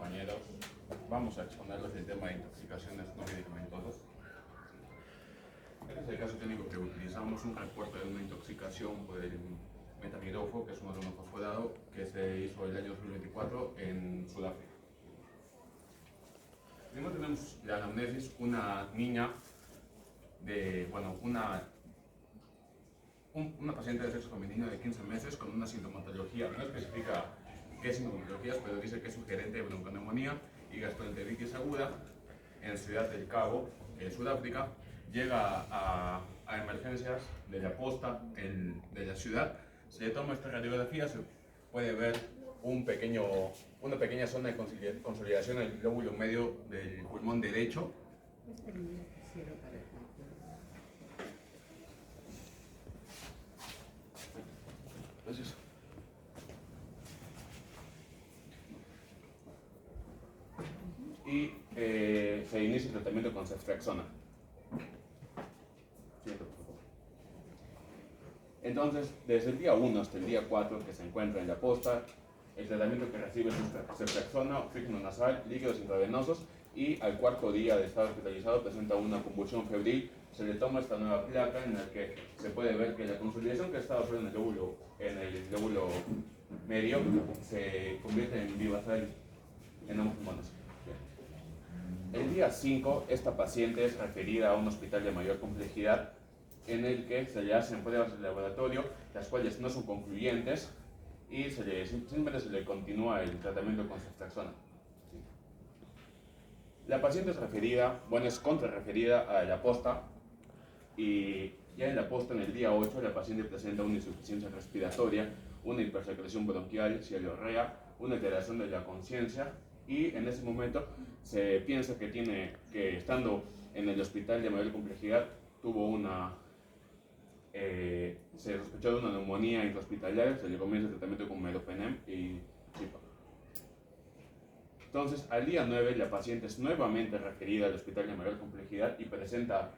compañeros, vamos a exponerles el tema de intoxicaciones no medicamentosas. Este es el caso clínico que utilizamos, un reporte de una intoxicación por el metamidofo, que es un organofosforado que se hizo el año 2024 en Sudáfrica. Primero tenemos la anamnesis, una niña una paciente de sexo femenino de 15 meses con una sintomatología, no especifica qué sintomatologías, pero dice que es sugerente de bronconeumonía y gastroenteritis aguda en Ciudad del Cabo, en Sudáfrica. Llega a emergencias de la posta de la ciudad, se le toma esta radiografía, se puede ver una pequeña zona de consolidación en el lóbulo medio del pulmón derecho. Gracias. Y se inicia el tratamiento con ceftriaxona. Entonces, desde el día 1 hasta el día 4 que se encuentra en la posta, el tratamiento que recibe es ceftriaxona, oxígeno nasal, líquidos intravenosos, y al cuarto día de estar hospitalizado presenta una convulsión febril. Se le toma esta nueva placa en la que se puede ver que la consolidación que estaba solo en el lóbulo medio se convierte en vivasal en ambos pulmones. El día 5, esta paciente es referida a un hospital de mayor complejidad en el que se le hacen pruebas de laboratorio, las cuales no son concluyentes, y simplemente se le continúa el tratamiento con ceftriaxona. La paciente es contrarreferida a la posta, y ya en la posta, en el día 8, la paciente presenta una insuficiencia respiratoria, una hipersecreción bronquial, cialorrea, una alteración de la conciencia, y en ese momento se piensa que estando en el hospital de mayor complejidad se sospechó de una neumonía intrahospitalaria. Se le comienza el tratamiento con meropenem y chipa. Entonces, al día 9, la paciente es nuevamente referida al hospital de mayor complejidad y presenta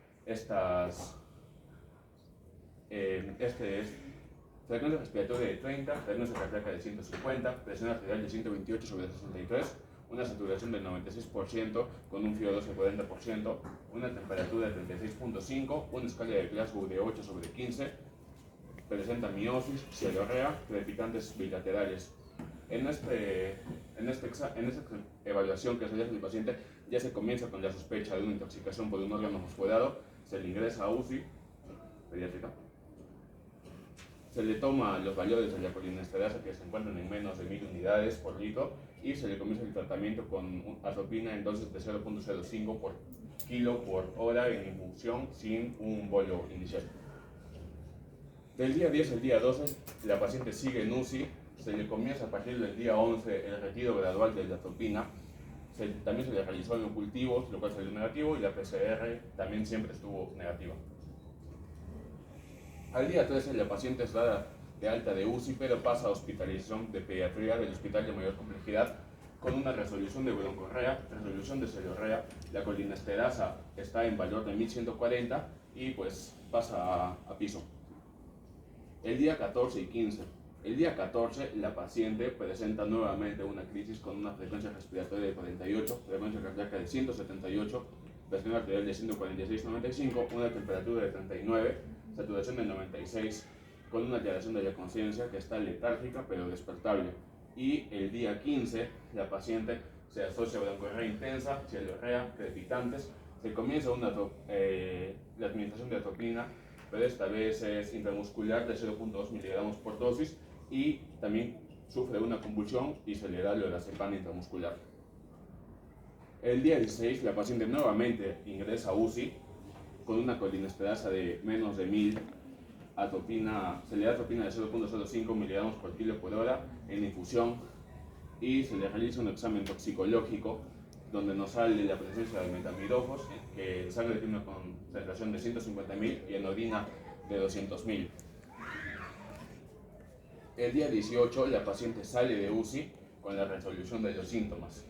frecuencia respiratoria de 30, frecuencia cardíaca de 150, presión arterial de 128/63, una saturación del 96% con un FiO2 de 40%, una temperatura de 36.5, una escala de Glasgow de 8/15, presenta miosis, cialorrea, crepitantes bilaterales. En esta evaluación que se le hace al paciente, ya se comienza con la sospecha de una intoxicación por un órgano fosforado. Se le ingresa a UCI pediátrica. Se le toma los valores de la colinesterasa, que se encuentran en menos de 1000 unidades por litro, y se le comienza el tratamiento con atropina en dosis de 0.05 por kilo por hora en infusión sin un bolo inicial. Del día 10 al día 12, la paciente sigue en UCI. Se le comienza a partir del día 11 el retiro gradual de la atropina. También se le realizó en cultivos, lo cual salió negativo, y la PCR también siempre estuvo negativa. Al día 13, la paciente es dada de alta de UCI, pero pasa a hospitalización de pediatría del hospital de mayor complejidad con una resolución de broncorrea, resolución de cialorrea. La colinesterasa está en valor de 1140 y pues pasa a piso. El día 14 y 15. El día 14, la paciente presenta nuevamente una crisis con una frecuencia respiratoria de 48, frecuencia cardíaca de 178, presión arterial de 146/95, una temperatura de 39, saturación de 96, con una alteración de la conciencia que está letárgica pero despertable. Y el día 15, la paciente se asocia a broncorrea intensa, cialorrea, crepitantes. Se comienza la administración de atropina, pero esta vez es intramuscular de 0.2 miligramos por dosis, y también sufre una convulsión y se le da lorazepam intramuscular. El día 16, la paciente nuevamente ingresa a UCI con una colinesterasa de menos de 1000, se le da atropina de 0.05 miligramos por kilo por hora en infusión, y se le realiza un examen toxicológico donde nos sale la presencia de metamidofos, que en sangre tiene una concentración de 150.000 y en orina de 200.000. El día 18, la paciente sale de UCI con la resolución de los síntomas.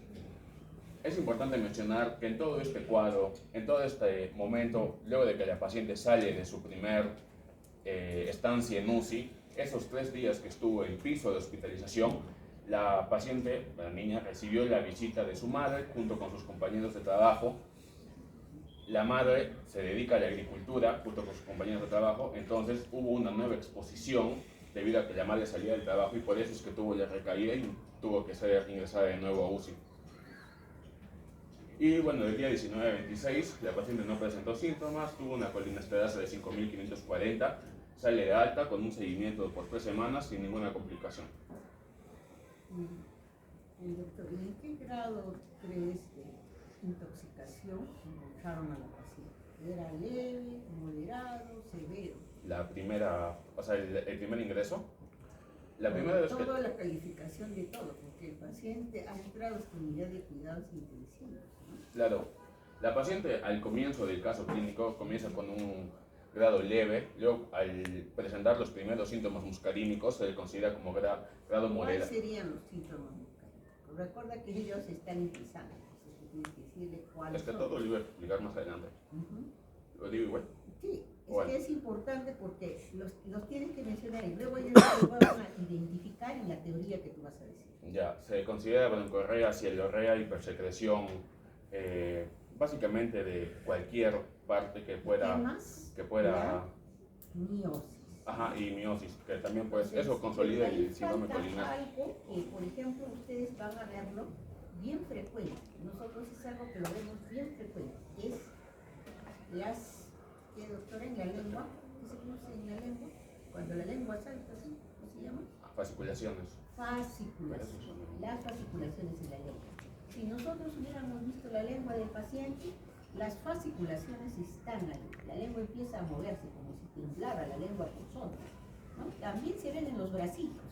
Es importante mencionar que en todo este cuadro, en todo este momento, luego de que la paciente sale de su primer estancia en UCI, esos 3 días que estuvo en piso de hospitalización, La paciente, la niña, recibió la visita de su madre junto con sus compañeros de trabajo. La madre se dedica a la agricultura junto con sus compañeros de trabajo, entonces hubo una nueva exposición debido a que la madre salía del trabajo y por eso es que tuvo la recaída y tuvo que ser ingresada de nuevo a UCI. Y bueno, el día 19 al 26 la paciente no presentó síntomas, tuvo una colinesterasa de 5.540, sale de alta con un seguimiento por 3 semanas sin ninguna complicación. Doctor, ¿y en qué grado crees de intoxicación encontraron a la paciente? ¿Era leve, moderado, severo? La primera, o sea, el primer ingreso, la primera vez que... Toda la calificación de todo, porque el paciente ha entrado a esta unidad de cuidados intensivos, ¿no? Claro, la paciente al comienzo del caso clínico comienza con un grado leve, luego al presentar los primeros síntomas muscarínicos se le considera como grado moderado. ¿Cuáles serían los síntomas muscarínicos? Recuerda que ellos están empezando, entonces tienes que decirle cuáles Es que son. todo lo iba a explicar más adelante. Lo digo igual. Sí, es Bueno. que es importante porque los tienes que mencionar y luego ellos te van a identificar en la teoría que tú vas a decir. Ya, se considera broncorrea, cialorrea, hipersecreción, básicamente de cualquier parte que pueda... ¿Qué más? Que pueda... La miosis. Ajá, y miosis, que también pues Entonces, eso consolida ahí el síndrome falta colinar. algo que, por ejemplo, ustedes van a verlo bien frecuente. Nosotros es algo que lo vemos bien frecuente. Es las, ¿qué, doctora? En la lengua, ¿qué se produce en la lengua? Cuando la lengua salta, ¿sí? ¿Cómo se llama? Fasciculaciones. Fasciculaciones. Las fasciculaciones en la lengua. Si nosotros hubiéramos visto la lengua del paciente, las fasciculaciones están ahí. La lengua empieza a moverse como si temblara la lengua por sonda, ¿no? También se ven en los bracitos,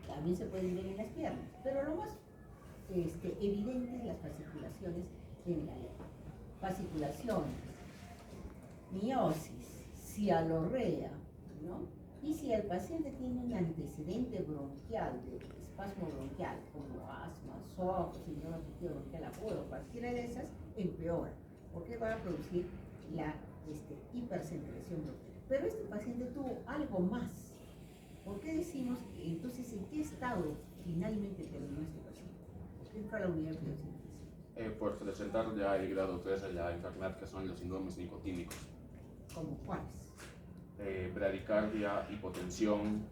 también se pueden ver en las piernas, pero lo más evidente es las fasciculaciones en la lengua. Fasciculaciones, miosis, cialorrea, ¿no? Y si el paciente tiene un antecedente bronquial, de espasmo bronquial, como asma, SOP, síndrome obstructivo bronquial agudo, cualquiera de esas, empeora, porque va a producir la hipersecreción bronquial. Pero este paciente tuvo algo más. ¿Por qué decimos que entonces en qué estado finalmente terminó este paciente? ¿Por qué entró a la unidad de cuidados intensivos? Por presentar ya el grado 3 de la enfermedad, que son los síndromes nicotínicos. ¿Cómo cuáles? Bradicardia, hipotensión,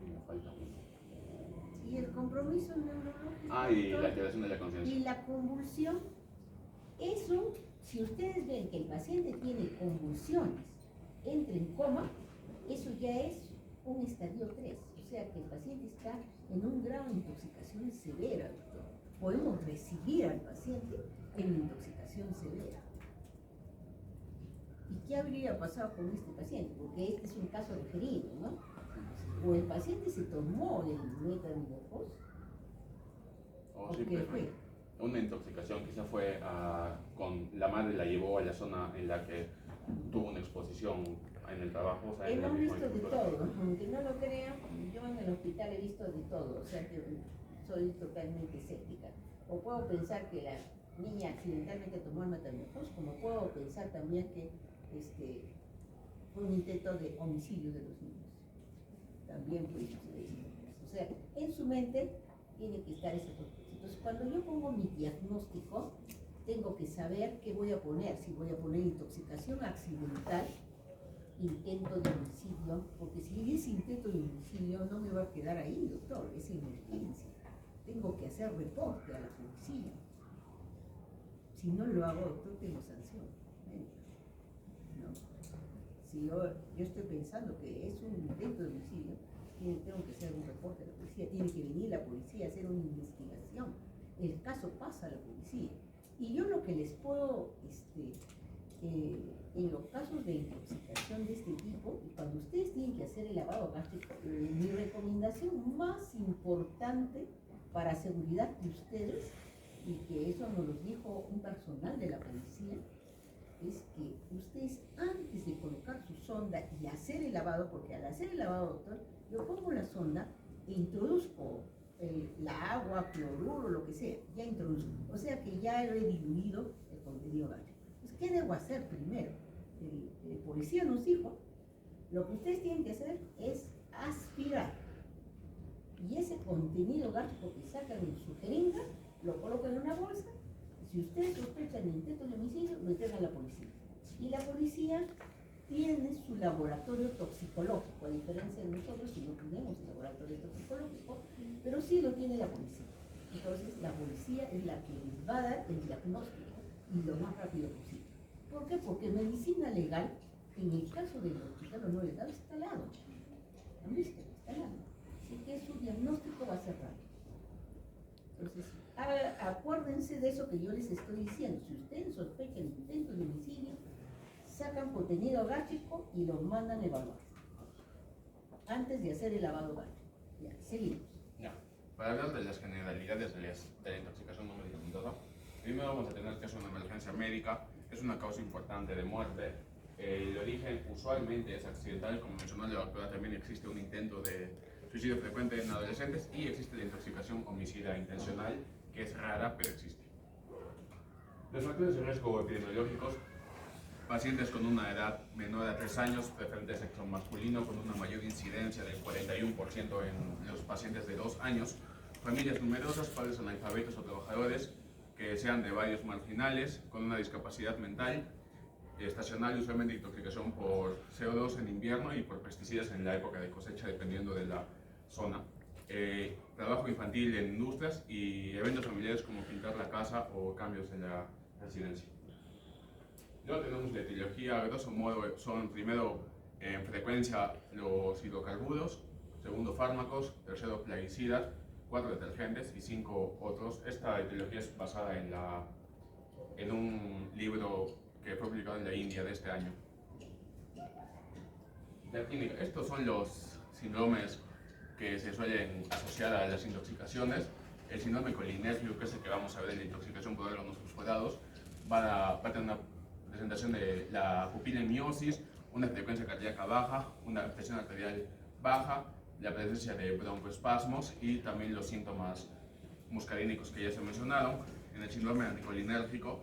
y me falta uno. Y el compromiso neurológico. Y la alteración de la conciencia. Y la convulsión, eso, si ustedes ven que el paciente tiene convulsiones, entra en coma, eso ya es un estadio 3, o sea que el paciente está en un grado de intoxicación severa, doctor. Podemos recibir al paciente en intoxicación severa. ¿Y qué habría pasado con este paciente? Porque este es un caso referido, ¿no? O el paciente se tomó el metamidofos, ¿o Sí, qué pero fue? una intoxicación, quizá fue con la madre, la llevó a la zona en la que tuvo una exposición en el trabajo. O sea, Hemos visto de todo, aunque no lo crean, yo en el hospital he visto de todo, o sea que soy totalmente escéptica. O puedo pensar que la niña accidentalmente tomó el metamidofos, como puedo pensar también que fue un intento de homicidio de los niños. También puede suceder eso. O sea, en su mente tiene que estar ese propósito. Entonces, cuando yo pongo mi diagnóstico, tengo que saber qué voy a poner. Si voy a poner intoxicación accidental, intento de homicidio, porque si es intento de homicidio no me va a quedar ahí, doctor, es emergencia. Tengo que hacer reporte a la policía. Si no lo hago, doctor, tengo sanción. ¿No? Si yo estoy pensando que es un intento de homicidio, tengo que hacer un reporte a la policía, tiene que venir la policía a hacer una investigación. El caso pasa a la policía. Y yo lo que les puedo, en los casos de intoxicación de este tipo, y cuando ustedes tienen que hacer el lavado gástrico, mi recomendación más importante para seguridad de ustedes, y que eso nos lo dijo un personal de la policía, es que ustedes antes de colocar su sonda y hacer el lavado, porque al hacer el lavado, doctor, yo pongo la sonda e introduzco la agua, cloruro, lo que sea, ya introduzco. O sea que ya he diluido el contenido gástrico. Entonces, ¿qué debo hacer primero? El policía nos dijo, lo que ustedes tienen que hacer es aspirar. y ese contenido gástrico que sacan en su jeringa lo colocan en una bolsa. Si ustedes sospechan de intento de homicidio, lo entregan a la policía. Y la policía tiene su laboratorio toxicológico, a diferencia de nosotros que no tenemos laboratorio toxicológico, pero sí lo tiene la policía. Entonces la policía es la que les va a dar el diagnóstico y lo más rápido posible. ¿Por qué? Porque medicina legal, en el caso del hospital Honor Legal, está al lado. ¿Han visto? Está al lado. Así que su diagnóstico va a ser rápido. Entonces, acuérdense de eso que yo les estoy diciendo. Si ustedes sospechan intento de homicidio, sacan contenido gástrico y lo mandan a evaluar antes de hacer el lavado gástrico. Ya, seguimos. Ya. Para hablar de las generalidades de la intoxicación no medicamentosa, primero vamos a tener que es una emergencia médica, es una causa importante de muerte. El origen usualmente es accidental, como mencionó la doctora, también existe un intento de suicidio frecuente en adolescentes y existe la intoxicación homicida intencional, que es rara, pero existe. Los factores de riesgo epidemiológicos: pacientes con una edad menor a 3 años, preferente sexo masculino, con una mayor incidencia del 41% en los pacientes de 2 años, familias numerosas, padres analfabetos o trabajadores que sean de barrios marginales, con una discapacidad mental, estacional, usualmente intoxicación por CO2 en invierno y por pesticidas en la época de cosecha, dependiendo de la zona. Trabajo infantil en industrias y eventos familiares como pintar la casa o cambios en la residencia. Luego tenemos la etiología. A grosso modo son primero en frecuencia los hidrocarburos, segundo fármacos, tercero plaguicidas, 4 detergentes y 5 otros. Esta etiología es basada en un libro que fue publicado en la India de este año. La clínica. Estos son los síndromes que se suelen asociar a las intoxicaciones. El síndrome colinérgico, que es el que vamos a ver en la intoxicación por órganos fosforados, va a tener una presentación de la pupila en miosis, una frecuencia cardíaca baja, una presión arterial baja, la presencia de broncoespasmos y también los síntomas muscarínicos que ya se mencionaron. En el síndrome anticolinérgico,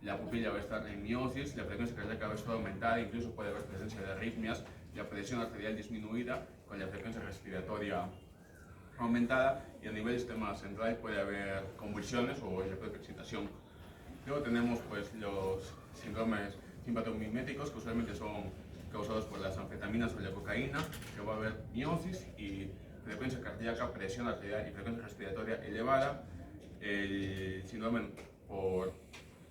la pupila va a estar en miosis, la frecuencia cardíaca va a estar aumentada, incluso puede haber presencia de arritmias, la presión arterial disminuida con la frecuencia respiratoria aumentada, y a nivel del sistema central puede haber convulsiones o la propia excitación. Luego tenemos pues los síndromes simpatomiméticos, que usualmente son causados por las anfetaminas o la cocaína, que va a haber miosis y frecuencia cardíaca, presión arterial y frecuencia respiratoria elevada. El síndrome por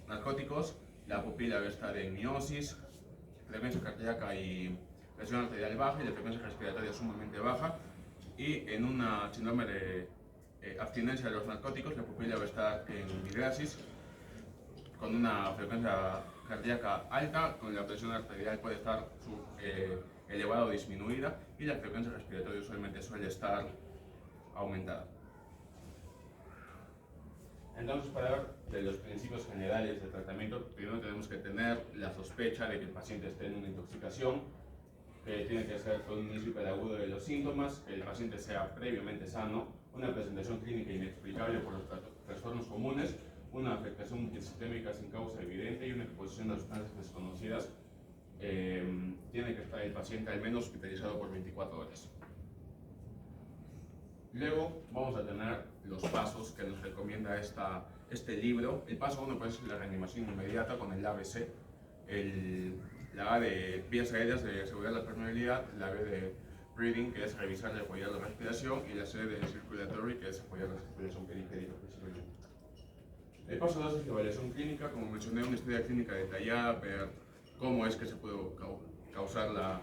narcóticos, la pupila va a estar en miosis, frecuencia cardíaca y presión arterial baja y la frecuencia respiratoria sumamente baja. Y en una síndrome de abstinencia de los narcóticos, la pupila va a estar en migresis, con una frecuencia cardíaca alta, con la presión arterial puede estar elevada o disminuida, y la frecuencia respiratoria usualmente suele estar aumentada. Entonces, para hablar de los principios generales de tratamiento, primero tenemos que tener la sospecha de que el paciente esté en una intoxicación, que tiene que ser con un inicio hiperagudo de los síntomas, que el paciente sea previamente sano, una presentación clínica inexplicable por los trastornos comunes, una afectación multisistémica sin causa evidente y una exposición a sustancias desconocidas. Tiene que estar el paciente al menos hospitalizado por 24 horas. Luego vamos a tener los pasos que nos recomienda este libro. El paso 1 pues, es la reanimación inmediata con el ABC. La A de vías aéreas, de asegurar la permeabilidad, la B de breathing, que es revisar y apoyar la respiración, y la C de circulatory, que es apoyar la circulación periférica principalmente. El paso 2 es la evaluación clínica. Como mencioné, una historia clínica detallada, ver cómo es que se pudo causar la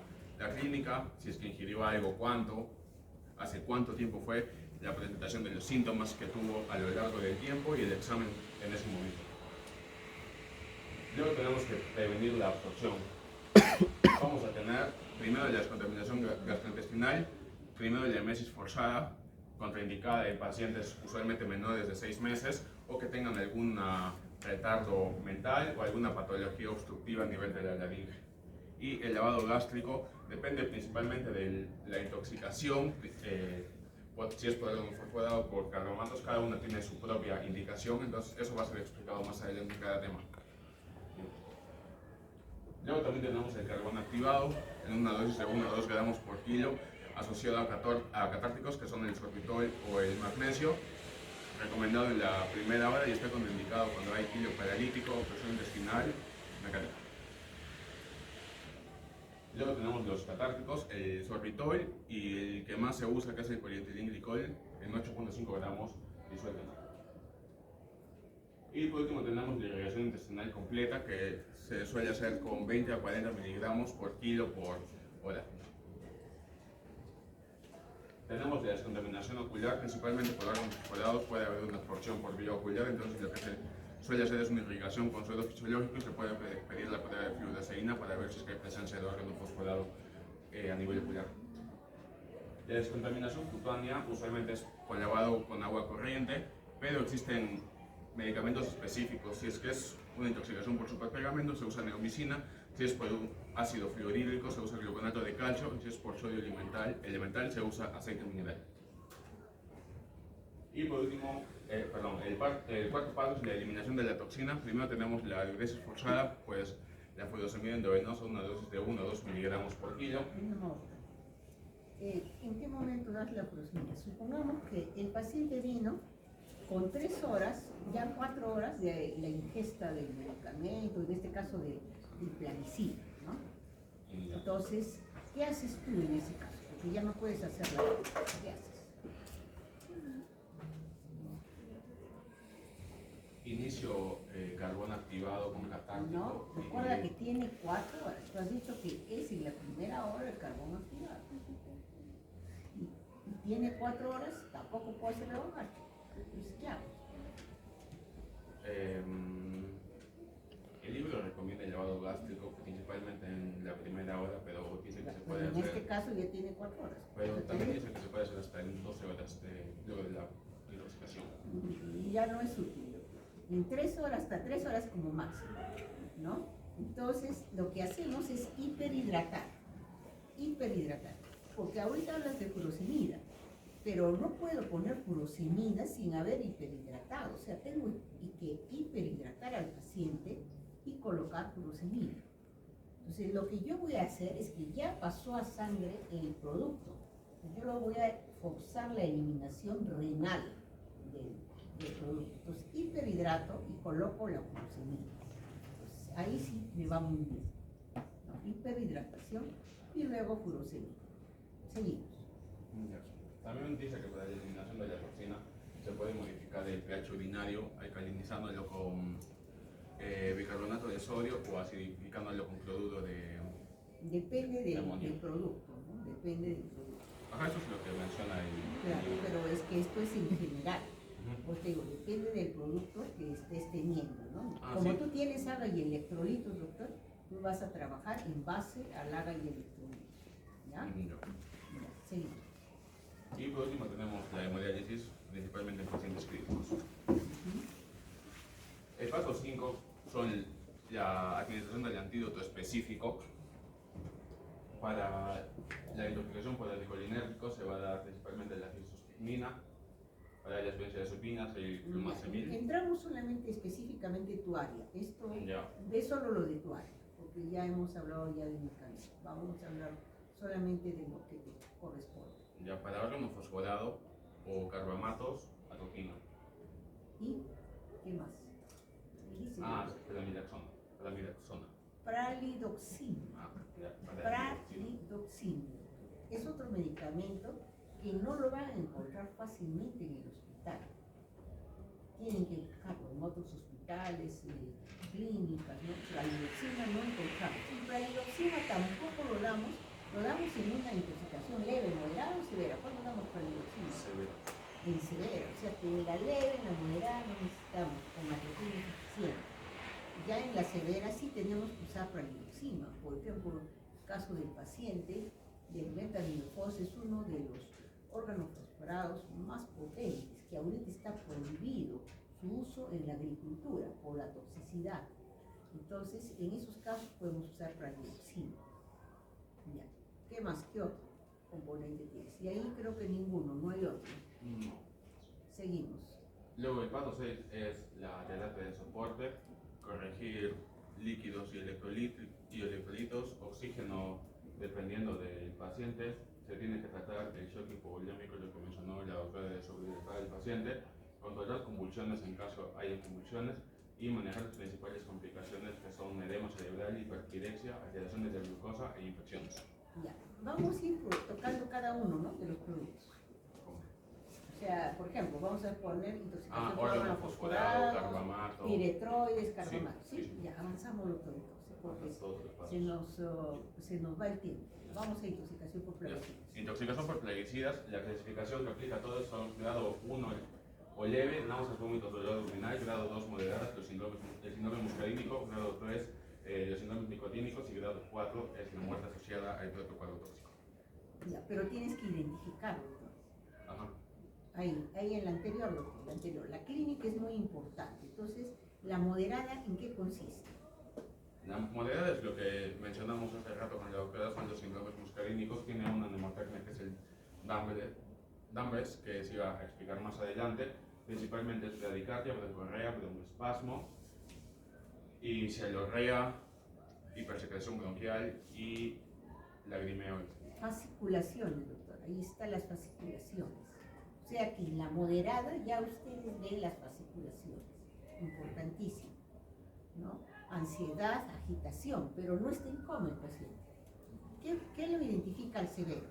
clínica, si es que ingirió algo, cuánto, hace cuánto tiempo fue, la presentación de los síntomas que tuvo a lo largo del tiempo y el examen en ese momento. Luego tenemos que prevenir la absorción. Vamos a tener primero la descontaminación gastrointestinal, primero la emesis forzada, contraindicada en pacientes usualmente menores de 6 meses o que tengan algún retardo mental o alguna patología obstructiva a nivel de la laringe. Y el lavado gástrico depende principalmente de la intoxicación, si es por algo fosforado o por carbomatos, cada una tiene su propia indicación, entonces eso va a ser explicado más adelante en cada tema. Luego también tenemos el carbón activado en una dosis de 1 a 2 gramos por kilo asociado a catárticos que son el sorbitol o el magnesio, recomendado en la primera hora y está contraindicado cuando hay quilio paralítico, presión intestinal mecánica. Luego tenemos los catárticos, el sorbitol y el que más se usa, que es el polietilenglicol, en 8.5 gramos disuelto en agua. Y por último tenemos la irrigación intestinal completa, que se suele hacer con 20 a 40 miligramos por kilo por hora. Tenemos la descontaminación ocular, principalmente por órganos fosforados, puede haber una absorción por vía ocular, entonces lo que se suele hacer es una irrigación con suero fisiológico y se puede pedir la prueba de fluoresceína para ver si es que hay presencia de órgano fosforado a nivel ocular. La descontaminación cutánea usualmente es con lavado con agua corriente, pero existen medicamentos específicos. Si es que es una intoxicación por superpegamento, se usa neomicina. Si es por un ácido fluorhídrico, se usa gluconato de calcio. Si es por sodio elemental, se usa aceite mineral. Y por último, el cuarto paso es la eliminación de la toxina. Primero tenemos la diuresis forzada, pues la furosemida endovenosa, una dosis de 1 o 2 miligramos por kilo. ¿En qué momento das la furosemida? Supongamos que el paciente vino con 3 horas, ya 4 horas de la ingesta del medicamento, en este caso del planicida, ¿no? Entonces, ¿qué haces tú en ese caso? Porque ya no puedes hacerla. ¿Qué haces? Inicio carbón activado con catártico. No, recuerda que tiene 4 horas. Tú has dicho que es en la primera hora el carbón activado. Y tiene 4 horas, tampoco puedes rebajar. Entonces, ¿qué hago? El libro recomienda el lavado gástrico principalmente en la primera hora, pero dice que se puede hacer. En este caso ya tiene 4 horas. Pero también dice que se puede hacer hasta en 12 horas luego de la intoxicación. Y ya no es útil. En 3 horas, hasta 3 horas como máximo, ¿no? Entonces, lo que hacemos es hiperhidratar. Porque ahorita hablas de furosemida, pero no puedo poner furosemida sin haber hiperhidratado. O sea, tengo que hiperhidratar al paciente y colocar furosemida. Entonces, lo que yo voy a hacer es que ya pasó a sangre el producto. Yo lo voy a forzar la eliminación renal del producto. Entonces, hiperhidrato y coloco la furosemida. Entonces, ahí sí me va muy bien, ¿no? Hiperhidratación y luego furosemida. Seguimos. También dice que para la eliminación de la toxina se puede modificar el pH urinario alcalinizándolo con bicarbonato de sodio o acidificándolo con cloruro de Depende del producto, ¿no? Depende del producto. Ajá, eso es lo que menciona el... Claro, pero es que esto es en general. Pues te digo, depende del producto que estés teniendo, ¿no? Como sí. Tú tienes AGA y electrolitos, doctor, tú vas a trabajar en base al AGA y electrolitos. ¿Ya? Ya, seguimos. Y por último tenemos la hemodiálisis, principalmente en pacientes críticos. El paso 5 son la administración del antídoto específico. Para la intoxicación por anticolinérgico se va a dar principalmente la fluoxetina, para las benzodiazepinas y flumazepina. Entramos solamente específicamente en tu área. Esto ve solo lo de tu área, porque ya hemos hablado ya de medicamentos. Vamos a hablar solamente de lo que te corresponde. Ya, para órgano fosforado o carbamatos, atropina. ¿Y qué más? Pralidoxona. Pralidoxina. Pralidoxina. Es otro medicamento que no lo van a encontrar fácilmente en el hospital. Tienen que buscarlo en otros hospitales, clínicas, ¿no? Pralidoxina no encontramos. Y pralidoxina tampoco lo damos en una intoxicación leve, moderada o severa. ¿Cuándo damos pralidoxina? Severa. En severa, o sea que en la leve, en la moderada no necesitamos, con la que tiene suficiente. Ya en la severa sí tenemos que usar pralidoxina. Por ejemplo, el caso del paciente del beta-linfos es uno de los órganos fosforados más potentes, que ahorita está prohibido su uso en la agricultura por la toxicidad. Entonces, en esos casos podemos usar pralidoxina. Ya. ¿Qué más? ¿Qué otro componente tienes? Y ahí creo que ninguno, no hay otro. No. Seguimos. Luego el paso 6 es la terapia de soporte, corregir líquidos y electrolitos, oxígeno dependiendo del paciente, se tiene que tratar el shock hipovolémico, lo que mencionó la doctora de seguridad del paciente, controlar convulsiones en caso haya convulsiones y manejar las principales complicaciones que son edema cerebral, hiperpirexia, alteraciones de glucosa e infecciones. Ya, vamos a ir tocando cada uno, ¿no?, de los productos. O sea, por ejemplo, vamos a poner intoxicación por órgano fosforado, carbamato, piretroides, carbamato. Sí, sí. Ya avanzamos los productos, porque se nos va el tiempo. Vamos a intoxicación por plaguicidas. Intoxicación por plaguicidas, la clasificación que aplica a todos son grado 1 o leve, náuseas, vómitos, dolor abdominal, grado 2 moderadas, el síndrome muscarínico, grado 3 los síndromes nicotínicos y grado 4 es la muerte asociada al propio cuadro tóxico. Ya, pero tienes que identificarlo. Ajá. Ahí en la anterior, doctor, la anterior. La clínica es muy importante. Entonces, ¿la moderada en qué consiste? La moderada es lo que mencionamos hace rato con la doctora, son los síndromes muscarínicos. Tiene una nemotecnia que es el Dambres, que se iba a explicar más adelante. Principalmente es bradicardia, broncorrea, broncoespasmo y celorrea, hipersecreción bronquial y lagrimeo. Fasciculaciones, doctor. Ahí están las fasciculaciones. O sea que en la moderada ya ustedes ven las fasciculaciones. Importantísimo, ¿no? Ansiedad, agitación, pero no está en coma el paciente. ¿Qué lo identifica al severo?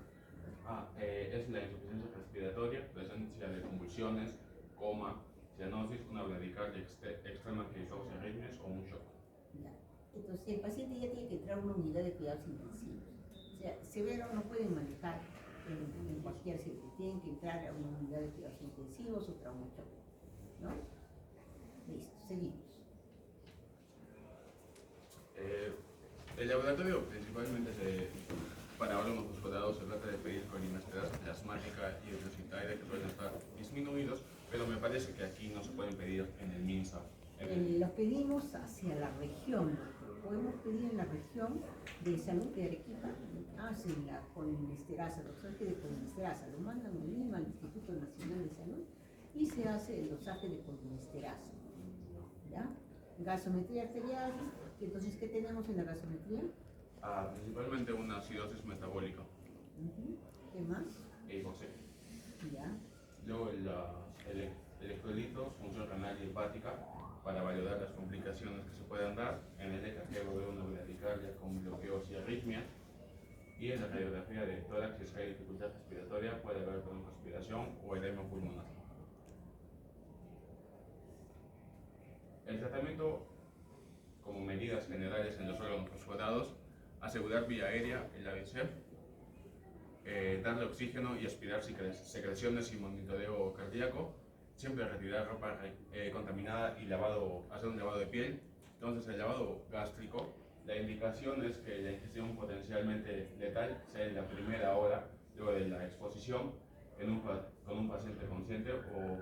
Es la insuficiencia respiratoria, presencia de convulsiones, coma, cianosis, una bradicardia extrema que causa arritmias o un shock. Ya. Entonces el paciente ya tiene que entrar a una unidad de cuidados intensivos. O sea, severo no pueden manejar en cualquier sitio, tienen que entrar a una unidad de cuidados intensivos o traumatólogo, ¿no? Listo, seguimos. El laboratorio principalmente para órganos fosforados se trata de pedir colinesterasa plasmática y hidroxitaide que pueden estar disminuidos, pero me parece que aquí no se pueden pedir en el MINSA. Los pedimos hacia la región, podemos pedir en la región de salud de Arequipa, hacen la colinesterasa, los dosajes de colinesterasa, lo mandan a Lima, al Instituto Nacional de Salud, y se hace el dosaje de colinesterasa, ¿ya? Gasometría arterial, entonces, ¿qué tenemos en la gasometría? Principalmente una acidosis metabólica. ¿Qué más? José. Ya. Luego electrolitos, función renal y hepática para valorar las complicaciones que se puedan dar. En el EKG de una bradicardia con bloqueos y arritmias. Y en la radiografía de tórax, si hay dificultad respiratoria, puede haber broncoaspiración o edema pulmonar. El tratamiento, como medidas generales en los órganos fosforados, asegurar vía aérea, el ABC, darle oxígeno y aspirar secreciones y monitoreo cardíaco, siempre retirar ropa contaminada y hacer un lavado de piel. Entonces el lavado gástrico, la indicación es que la ingestión potencialmente letal sea en la primera hora luego de la exposición con un paciente consciente o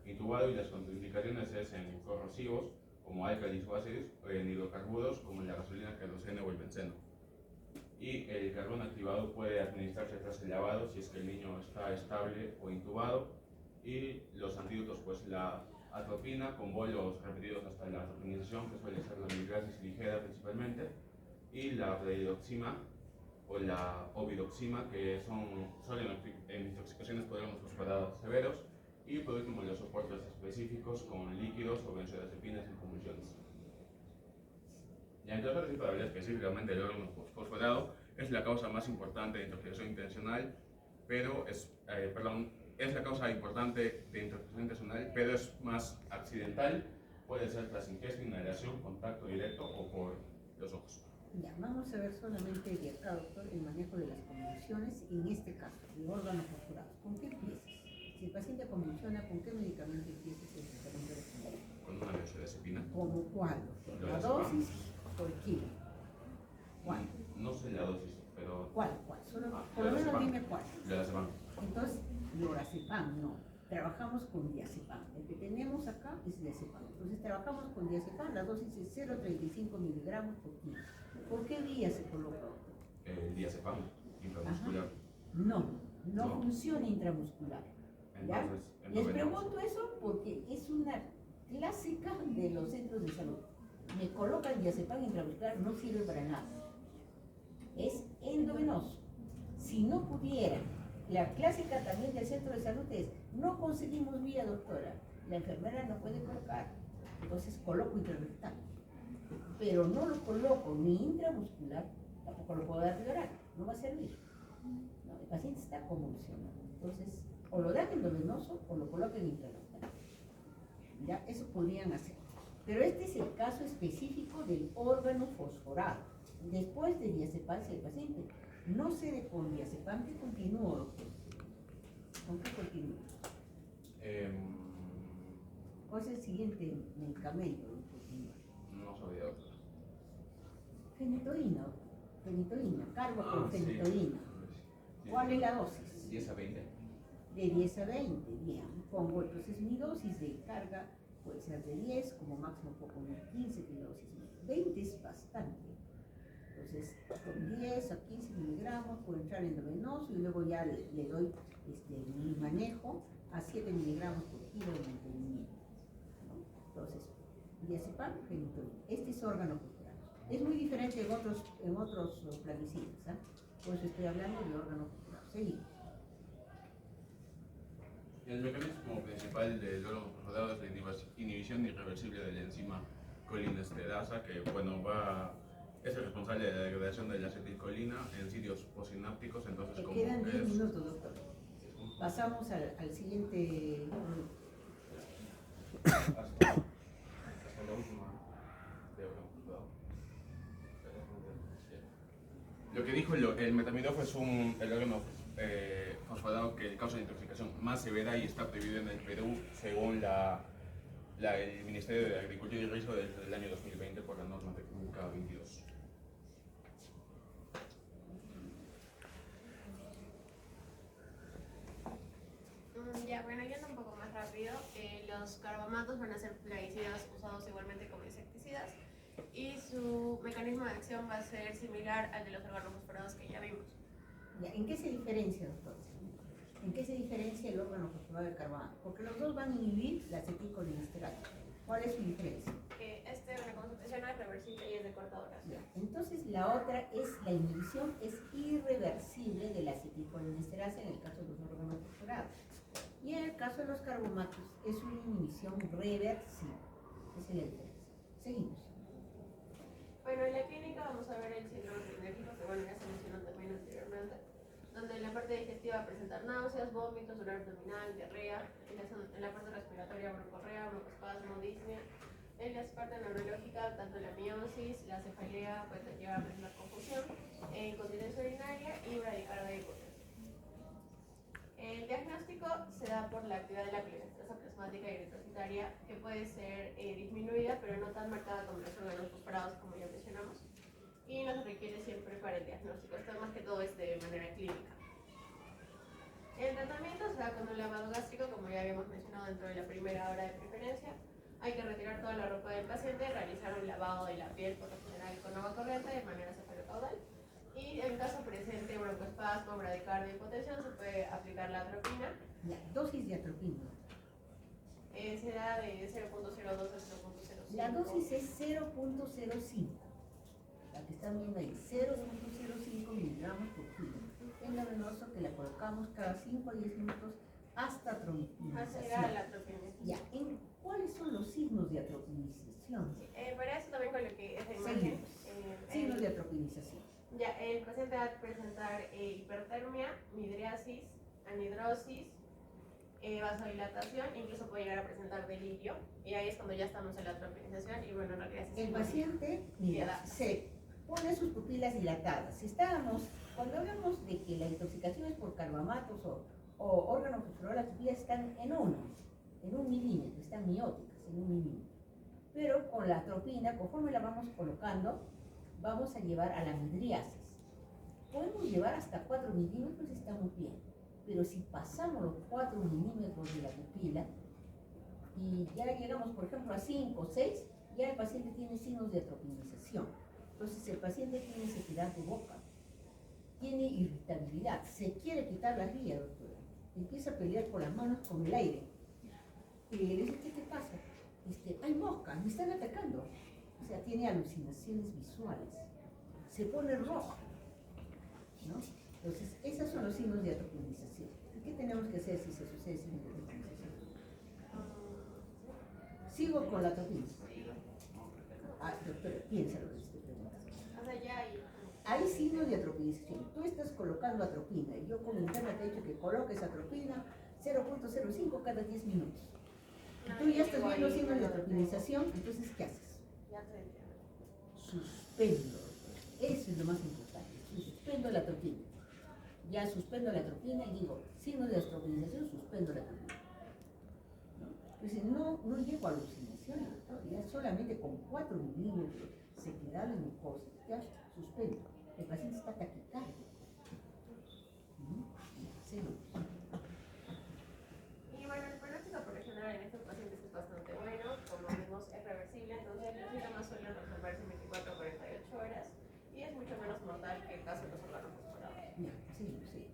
intubado, y las contraindicaciones es en corrosivos como álcalis o ácidos, o en hidrocarburos como la gasolina, queroseno o el benceno. Y el carbón activado puede administrarse tras el lavado si es que el niño está estable o intubado. Y los antídotos, pues la atropina con bolos repetidos hasta la atropinización, que suele ser la miligrasis ligera principalmente, y la fluidoxima o la ovidoxima, que son solo en intoxicaciones por órganos fosforados severos. Y por último, los soportes específicos con líquidos o benzodiazepinas en convulsiones. La intoxicación, para hablar específicamente del órgano fosforado, es la causa más importante de intoxicación intencional, pero es la causa importante de intoxicación intencional, pero es más accidental. Puede ser tras ingesta, inhalación, contacto directo o por los ojos. Ya, vamos a ver solamente de acá, doctor, el manejo de las convulsiones, en este caso, de órganos fosforados. ¿Con qué empiezas? Si el paciente convulsiona, ¿con qué medicamento empiezas el tratamiento de convulsión? Con una benzodiazepina. ¿Cómo cuál, doctor? ¿La dosis o el kilo? ¿Cuál? No sé la dosis, pero... ¿Cuál? Por lo menos dime cuál. Lorazepam. Entonces, lorazepam, no. Trabajamos con diazepam. El que tenemos acá es diazepam. Entonces, trabajamos con diazepam. La dosis es 0,35 miligramos por kilo. ¿Por qué vía se coloca, doctor? El diazepam intramuscular. No funciona intramuscular. ¿Ya? Les pregunto eso porque es una clásica de los centros de salud. Me colocan diazepam intramuscular, no sirve para nada. Es endovenoso. Si no pudiera, la clásica también del centro de salud es, no conseguimos vía, doctora, la enfermera no puede colocar, entonces coloco intrarectal, pero no lo coloco ni intramuscular, tampoco lo puedo dar vía oral, no va a servir. No, el paciente está convulsionado, entonces o lo dan endovenoso o lo colocan intrarectal. Ya, eso podrían hacer. Pero este es el caso específico del órgano fosforado. Después de diazepam, si el paciente no cede con diazepam, ¿qué continúa, doctor? ¿Con qué continúa? ¿Cuál es el siguiente medicamento? No sabía otro. Fenitoína, cargo con fenitoína. Sí. ¿Cuál es la dosis? 10 a 20. De 10 a 20, bien. Pongo entonces mi dosis de carga, puede ser de 10, como máximo puedo poner 15, que la dosis 20 es bastante. Entonces, con 10 a 15 miligramos puedo entrar endovenoso y luego ya le doy mi manejo a 7 miligramos por kilo de mantenimiento, ¿no? Entonces, diazepam, fenitoína. Este es órgano fosforado. Es muy diferente en otros plaguicidas, ¿eh? Por eso estoy hablando de órgano fosforado. Seguimos. El mecanismo principal del órgano fosforado es la inhibición irreversible de la enzima colinesterasa, que es el responsable de la degradación de la acetilcolina en sitios posinápticos. Entonces, Te como quedan 10 es... minutos, doctor. Pasamos al siguiente. hasta la última de órgano fosforado. Lo que dijo el metamidofo es el órgano fosforado que causa la intoxicación más severa y está prohibido en el Perú según el Ministerio de Agricultura y Riesgo del año 2020 por la norma técnica 22. Ya, bueno, yendo un poco más rápido, los carbamatos van a ser plaguicidas usados igualmente como insecticidas y su mecanismo de acción va a ser similar al de los órganos fosforados que ya vimos. ¿En qué se diferencia, doctor? ¿En qué se diferencia el órgano fosforado del carbamato? Porque los dos van a inhibir la acetilcolinesterasa. ¿Cuál es su diferencia? Como se menciona, es reversible y es de corta duración. Entonces, la otra es la inhibición es irreversible de la acetilcolinesterasa en el caso de los órganos fosforados. Y en el caso de los carbamatos es una inhibición reversible. Esa es la diferencia. Seguimos. Bueno, en la clínica vamos a ver el síndrome sinérgico, que bueno, ya se mencionó también anteriormente, donde en la parte digestiva va a presentar náuseas, vómitos, dolor abdominal, diarrea, en la parte respiratoria, broncorrea, broncoespasmo, disnea. En la parte neurológica, tanto la miosis, la cefalea puede llevar a presentar confusión, incontinencia urinaria y bradicardia y hipotensión. El diagnóstico se da por la actividad de la colinesterasa plasmática y eritrocitaria, que puede ser disminuida, pero no tan marcada como los órganos fosforados, como ya mencionamos, y no se requiere siempre para el diagnóstico. Esto más que todo es de manera clínica. El tratamiento se da con un lavado gástrico, como ya habíamos mencionado dentro de la primera hora de preferencia. Hay que retirar toda la ropa del paciente, realizar un lavado de la piel por lo general con agua corriente de manera cefalocaudal. Y en caso presente broncoespasmo, bradicardia y hipotensión, se puede aplicar la atropina. La dosis de atropina. Será de 0.02 a 0.05. La dosis es 0.05. La que están viendo ahí, 0.05 miligramos por kilo. Endovenoso que la colocamos cada 5 a 10 minutos hasta atropinización. Hasta la atropina. Ya, ¿cuáles son los signos de atropinización? Para eso también con lo que es la imagen. Signos de atropinización. Ya, el paciente va a presentar hipertermia, midriasis, anhidrosis, vasodilatación, incluso puede llegar a presentar delirio, y ahí es cuando ya estamos en la atropinización y bueno, en realidad el paciente, mira, se pone sus pupilas dilatadas. Cuando hablamos de que la intoxicación es por carbamatos o órganos fosforados, las pupilas están en un milímetro, están mióticas en un milímetro. Pero con la atropina, conforme la vamos colocando, vamos a llevar a la midriasis. Podemos llevar hasta 4 milímetros, está muy bien. Pero si pasamos los 4 milímetros de la pupila y ya llegamos, por ejemplo, a 5 o 6, ya el paciente tiene signos de atropinización. Entonces el paciente tiene sequedad de boca, tiene irritabilidad, se quiere quitar las vías, doctora. Empieza a pelear con las manos con el aire. Y le dice, ¿qué pasa? Hay moscas, me están atacando. O sea, tiene alucinaciones visuales. Se pone roja, ¿no? Entonces, esos son los signos de atropinización. ¿Y qué tenemos que hacer si se sucede signo de atropinización? Sigo con la atropina. Ah, doctora, piénsalo de esta pregunta. O sea, ya hay. Hay signos de atropinización. Tú estás colocando atropina y yo como interna te he dicho que coloques atropina 0.05 cada 10 minutos. Y tú ya estás viendo signos de atropinización, entonces ¿qué haces? Ya te Suspendo. Eso es lo más importante. Suspendo la atropina. Ya suspendo la atropina y digo, signos de atropinización, suspendo la atropina. Entonces no llego a alucinación, ya solamente con 4 milímetros sequedad en mucosa, ya suspendo. El paciente está taquicárdico. Sí. Y bueno, el pronóstico por lo general en estos pacientes es bastante bueno, como vemos es reversible, entonces los síntomas suelen resolverse en 24 a 48 horas y es mucho menos mortal que el caso de los órganos posturados. Ya, sí.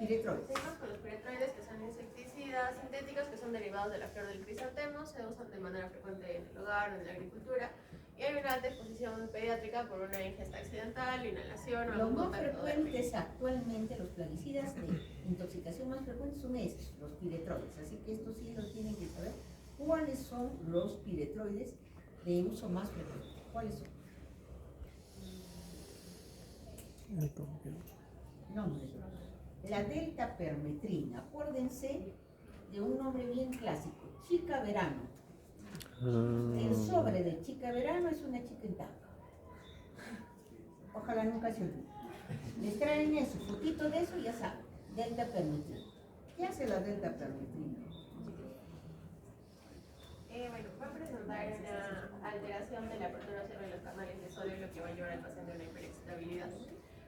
Piretroides. Seguimos con los piretroides, que son insecticidas sintéticos que son derivados de la flor del crisantemo, se usan de manera frecuente en el hogar o en la agricultura y hay una alta exposición pediátrica por una ingesta accidental, inhalación o Los algún más contacto frecuentes actualmente, los plaguicidas de intoxicación más frecuentes son estos, los piretroides. Así que estos sí los tienen que saber. ¿Cuáles son los piretroides de uso más frecuente? ¿Cuáles son? Nombres. La deltapermetrina. Acuérdense de un nombre bien clásico, chica verano. El sobre de chica verano es una chica en tanga. Ojalá nunca se olvide. Les traen eso, fotito de eso y ya saben, deltapermetrina. ¿Qué hace la deltapermetrina? Bueno, va a presentar una alteración de la apertura de los canales de sodio, lo que va a llevar al paciente a una hiperexcitabilidad.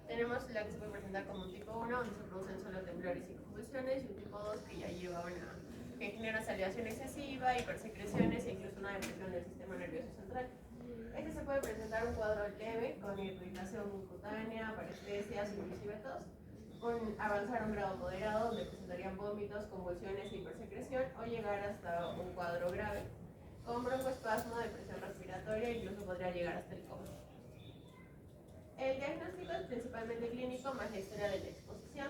Tenemos la que se puede presentar como un tipo 1, donde se producen solo temblores y convulsiones, y un tipo 2 que ya lleva que genera salivación excesiva, hipersecreciones e incluso una depresión del sistema nervioso central. Este se puede presentar un cuadro leve con irritación cutánea, parestesias, inclusive tos, con avanzar a un grado moderado donde presentarían vómitos, convulsiones e hipersecreción, o llegar hasta un cuadro grave con broncoespasmo, depresión respiratoria e incluso podría llegar hasta el coma. El diagnóstico es principalmente clínico, más la historia de la exposición,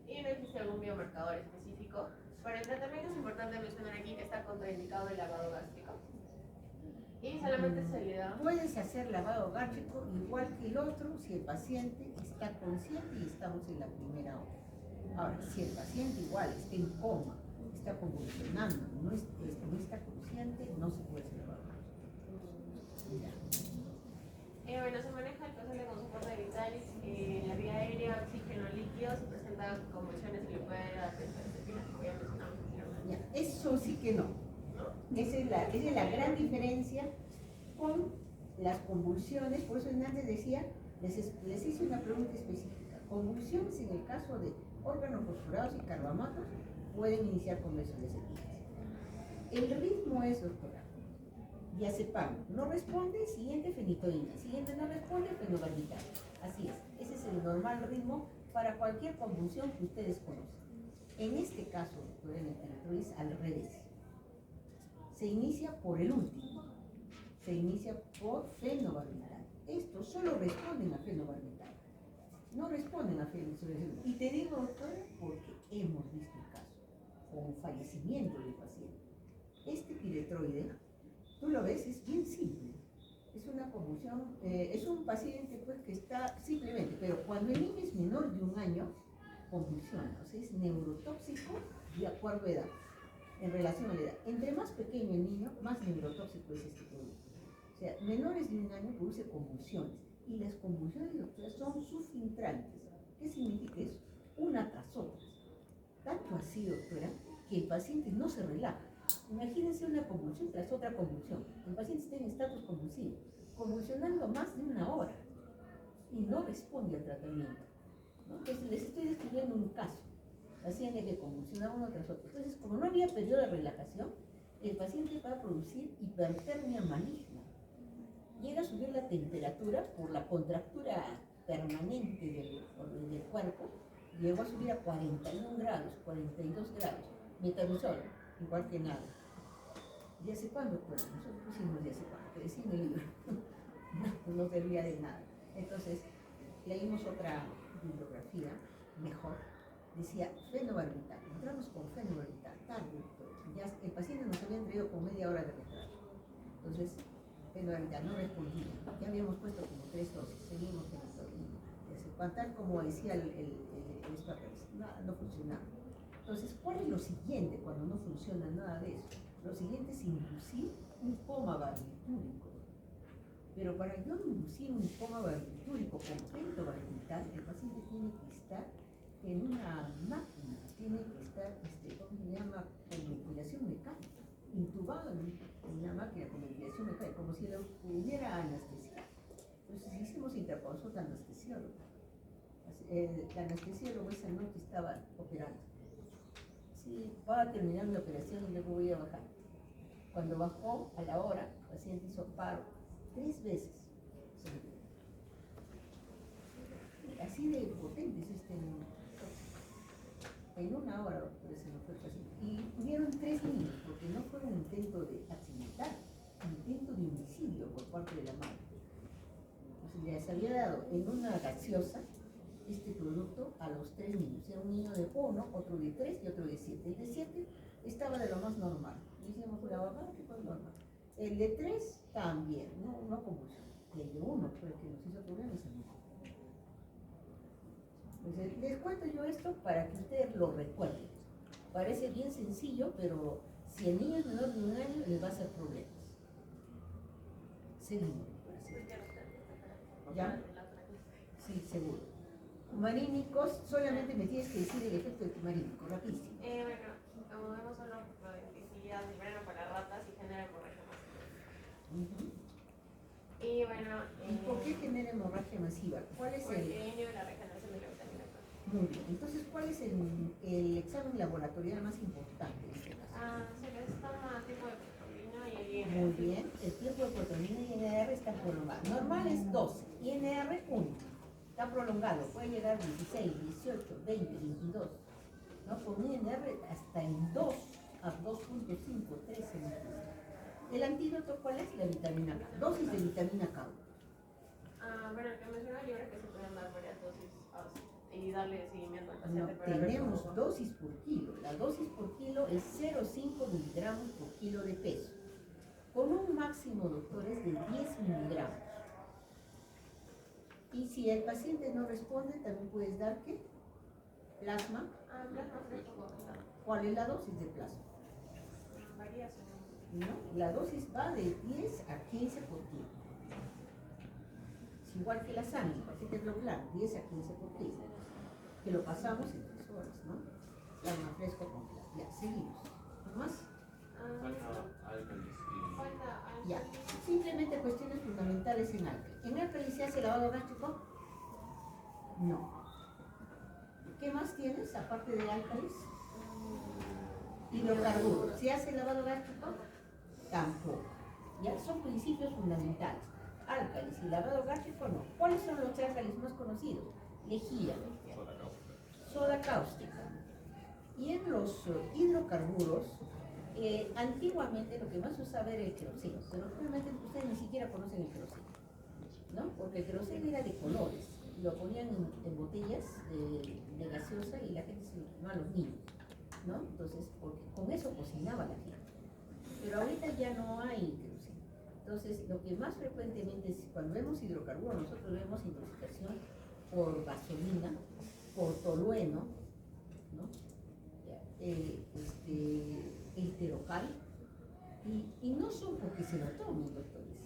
y no existe algún biomarcador específico. Para el tratamiento es importante mencionar aquí que está contraindicado el lavado gástrico. Y solamente se le da... Puedes hacer lavado gástrico igual que el otro si el paciente está consciente y estamos en la primera hora. Ahora, si el paciente igual está en coma, está convulsionando, no está consciente, no se puede hacer lavado gástrico. Bueno, se maneja el paciente con soporte vital en la vía aérea, oxígeno líquido, se presenta convulsiones y le puede dar benzodiazepinas, como ya mencionamos anteriormente. Eso sí que no. Esa es la gran diferencia con las convulsiones. Por eso antes decía, les hice una pregunta específica. Convulsiones en el caso de órganos posturados y carbamatos pueden iniciar con benzodiazepinas. El ritmo es, doctora, diazepam, no responde, siguiente fenitoína, siguiente no responde, fenobarbital. Así es, ese es el normal ritmo para cualquier convulsión que ustedes conocen. En este caso, doctora, en el piretroides, al revés. Se inicia por el último, se inicia por fenobarbital. Estos solo responden a fenobarbital, no responden a fenobarbital. Y te digo, doctora, porque hemos visto el caso, con fallecimiento del paciente. Este piretroide, tú lo ves, es bien simple. Es una convulsión, es un paciente pues, que está simplemente, pero cuando el niño es menor de 1 año, convulsiona, o sea, es neurotóxico de acuerdo a edad, en relación a la edad. Entre más pequeño el niño, más neurotóxico es este producto. O sea, menores de 1 año produce convulsiones, y las convulsiones, doctora, son subfiltrantes. ¿Qué significa eso? Una tras otra. Tanto así, doctora, que el paciente no se relaja. Imagínense una convulsión tras otra convulsión. El paciente está en estatus convulsivo, convulsionando más de 1 hora y no responde al tratamiento, ¿no? Entonces les estoy describiendo un caso. Paciente que convulsiona uno tras otro. Entonces, como no había periodo de relajación, el paciente va a producir hipertermia maligna. Llega a subir la temperatura por la contractura permanente del cuerpo. Llegó a subir a 41 grados, 42 grados. Metanazol, igual que nada. Diazepam, doctora, nosotros pusimos diazepam, que decía en el libro. No servía de nada. Entonces, leímos otra bibliografía mejor, decía fenobarbital. Entramos con fenobarbital, tal, doctor. Ya el paciente nos había traído con media hora de retraso. Entonces, fenobarbital no respondía. Ya habíamos puesto como 3 dosis, seguimos con esto. Tal como decía el no funcionaba. Entonces, ¿cuál es lo siguiente cuando no funciona nada de eso? Lo siguiente es inducir un coma barbitúrico. Pero para yo inducir un coma barbitúrico con pentobarbital, el paciente tiene que estar en una máquina, tiene que estar, ¿cómo se llama?, con ventilación mecánica, intubado en una máquina con ventilación mecánica, como si lo hubiera anestesia. Entonces hicimos interconsulta anestesióloga. El anestesiólogo esa noche estaba operando. Sí, va a terminar mi operación y luego voy a bajar. Cuando bajó, a la hora, el paciente hizo paro 3 veces. Así de potente es en una hora, doctor, se nos fue el paciente. Y hubieron 3 niños, porque no fue un intento de accidental, un intento de homicidio por parte de la madre. Entonces, les había dado en una gaseosa este producto a los 3 niños. Era un niño de 1, otro de 3 y otro de 7. El de 7 estaba de lo más normal. Hicimos la babá, que fue normal. El de 3 también, no convulsión. Y el de 1 fue el que nos hizo problemas. Entonces, les cuento yo esto para que ustedes lo recuerden. Parece bien sencillo, pero si el niño es menor de 1 año, les va a hacer problemas. Seguimos. ¿Ya? Sí, seguro. Marínicos, solamente me tienes que decir el efecto del marínico, rapidísimo. Bueno, como vemos, son los pesticidas y veneno para ratas y genera hemorragia masiva. Y bueno. ¿Y por qué genera hemorragia masiva? ¿Cuál es porque inhibe la regeneración de la vitamina K. Muy bien, entonces, ¿cuál es el examen laboratorial más importante en este caso? Se les toma tipo de proteína y el INR. Muy bien, el tiempo de proteína y INR está prolongado. Normal es 12, INR 1. Está prolongado, puede llegar 16, 18, 20, 22. ¿No? Con INR hasta en 2 a 2.5, 13. ¿El antídoto cuál es? La vitamina K. Dosis de vitamina K. Bueno, el que mencionó el libro es que se pueden dar varias dosis y darle seguimiento al No, paciente. Para tenemos dosis por kilo. La dosis por kilo es 0,5 miligramos por kilo de peso. Con un máximo, doctores, de 10 miligramos. Y si el paciente no responde, también puedes dar, ¿qué? Plasma. Plasma fresco congelado. ¿Cuál es la dosis de plasma? Varía según. ¿No? La dosis va de 10 a 15 por kilo. Es igual que la sangre, paquete globular, 10 a 15 por kilo. Que lo pasamos en 3 horas, ¿no? Plasma fresco congelado. Ya, seguimos. ¿No más? Falta álcalis y... Falta Ya. Simplemente cuestiones fundamentales en álcalis. ¿En álcalis se hace lavado gástrico? No. ¿Qué más tienes aparte de álcalis? Hidrocarburos. ¿Se hace lavado gástrico? Tampoco. Ya son principios fundamentales. Álcalis y lavado gástrico no. ¿Cuáles son los álcalis más conocidos? Lejía, soda cáustica. Y en los hidrocarburos, antiguamente lo que más se usaba era el queroseno, pero actualmente ustedes ni siquiera conocen el queroseno, ¿no? Porque el queroseno era de colores, lo ponían en botellas de gaseosa y la gente se lo tomaba a los niños, ¿no? Entonces, porque con eso cocinaba la gente. Pero ahorita ya no hay queroseno. Entonces, lo que más frecuentemente es cuando vemos hidrocarburos, nosotros vemos intoxicación por gasolina, por tolueno, ¿no? El terocal, y no son porque se lo tomen, doctores,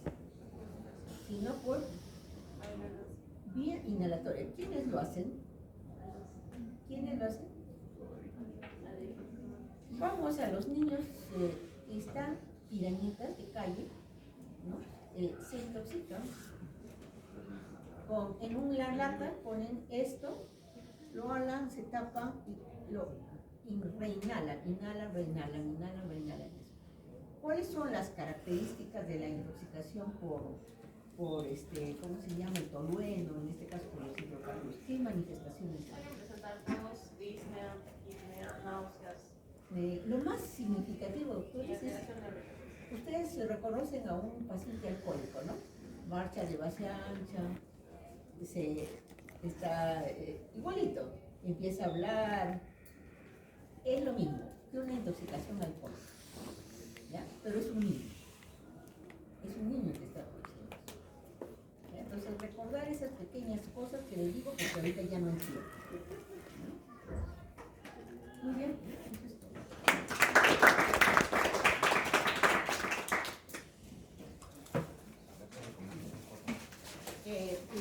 sino por vía inhalatoria. ¿Quiénes lo hacen? ¿Quiénes lo hacen? Vamos a los niños que están pirañitas de calle, ¿no? Se intoxican. En una lata ponen esto, lo alan, se tapan y lo reinhalan. ¿Cuáles son las características de la intoxicación por ¿cómo se llama? El tolueno, en este caso por los hidrocarburos? ¿Qué manifestaciones hay? Pueden presentar tos, disnea, taquicardia, náuseas. Lo más significativo, doctores, es ustedes reconocen a un paciente alcohólico, ¿no? Marcha de base ancha, está igualito, empieza a hablar. Es lo mismo que una intoxicación alcohólica, ¿ya? Pero es un niño. Es un niño que está produciendo. ¿Ya? Entonces, recordar esas pequeñas cosas que les digo, porque ahorita ya no es cierto. Muy bien, eso es todo.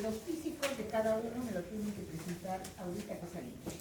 Los físicos de cada uno me lo tienen que presentar ahorita que salimos.